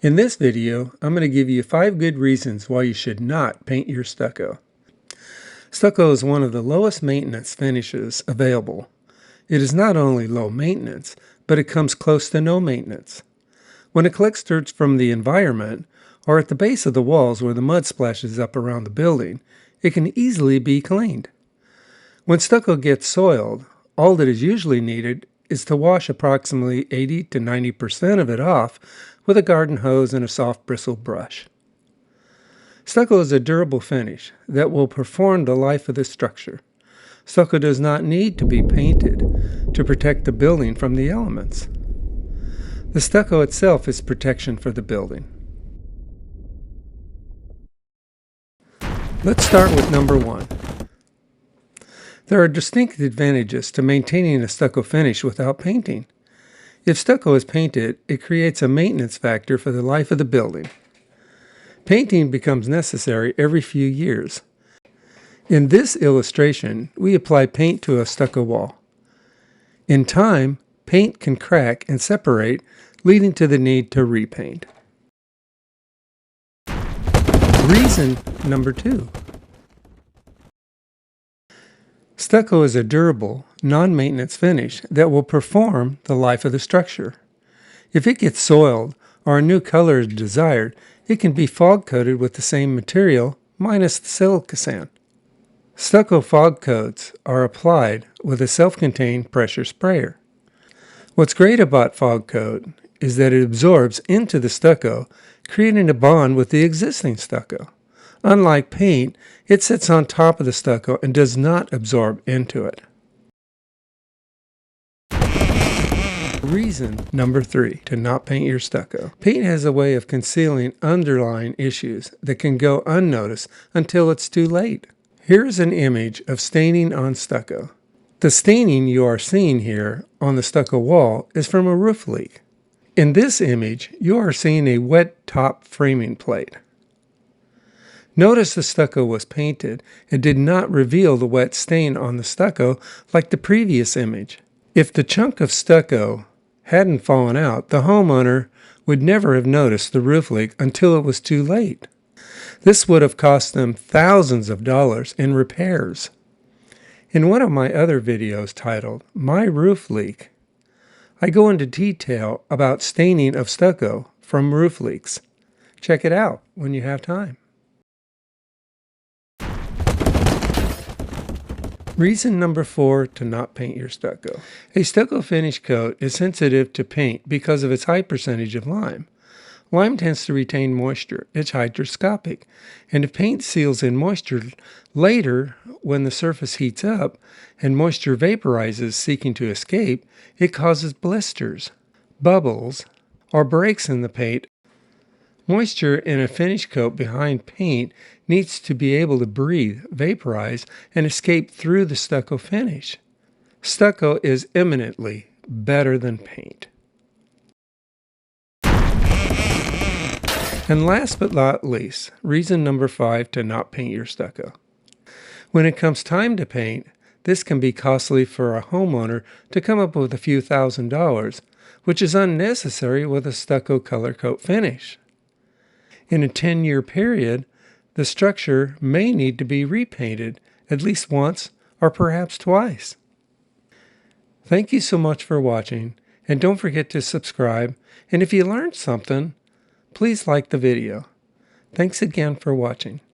In this video, I'm going to give you 5 good reasons why you should not paint your stucco. Stucco is one of the lowest maintenance finishes available. It is not only low maintenance, but it comes close to no maintenance. When it collects dirt from the environment, or at the base of the walls where the mud splashes up around the building, it can easily be cleaned. When stucco gets soiled, all that is usually needed is to wash approximately 80 to 90% of it off with a garden hose and a soft bristle brush. Stucco is a durable finish that will perform the life of the structure. Stucco does not need to be painted to protect the building from the elements. The stucco itself is protection for the building. Let's start with number 1. There are distinct advantages to maintaining a stucco finish without painting. If stucco is painted, it creates a maintenance factor for the life of the building. Painting becomes necessary every few years. In this illustration, we apply paint to a stucco wall. In time, paint can crack and separate, leading to the need to repaint. Reason number 2. Stucco is a durable, non-maintenance finish that will perform the life of the structure. If it gets soiled or a new color is desired, it can be fog coated with the same material minus the silica sand. Stucco fog coats are applied with a self-contained pressure sprayer. What's great about fog coat is that it absorbs into the stucco, creating a bond with the existing stucco. Unlike paint, it sits on top of the stucco and does not absorb into it. Reason number 3 to not paint your stucco. Paint has a way of concealing underlying issues that can go unnoticed until it's too late. Here is an image of staining on stucco. The staining you are seeing here on the stucco wall is from a roof leak. In this image, you are seeing a wet top framing plate. Notice the stucco was painted and did not reveal the wet stain on the stucco like the previous image. If the chunk of stucco hadn't fallen out, the homeowner would never have noticed the roof leak until it was too late. This would have cost them thousands of dollars in repairs. In one of my other videos titled, My Roof Leak, I go into detail about staining of stucco from roof leaks. Check it out when you have time. Reason number 4 to not paint your stucco. A stucco finish coat is sensitive to paint because of its high percentage of lime. Lime tends to retain moisture. It's hygroscopic, and if paint seals in moisture later when the surface heats up and moisture vaporizes seeking to escape, it causes blisters, bubbles, or breaks in the paint. Moisture in a finish coat behind paint needs to be able to breathe, vaporize, and escape through the stucco finish. Stucco is eminently better than paint. And last but not least, reason number 5 to not paint your stucco. When it comes time to paint, this can be costly for a homeowner to come up with a few $1,000s, which is unnecessary with a stucco color coat finish. In a 10-year period, the structure may need to be repainted at least once or perhaps twice. Thank you so much for watching, and don't forget to subscribe, and if you learned something, please like the video. Thanks again for watching.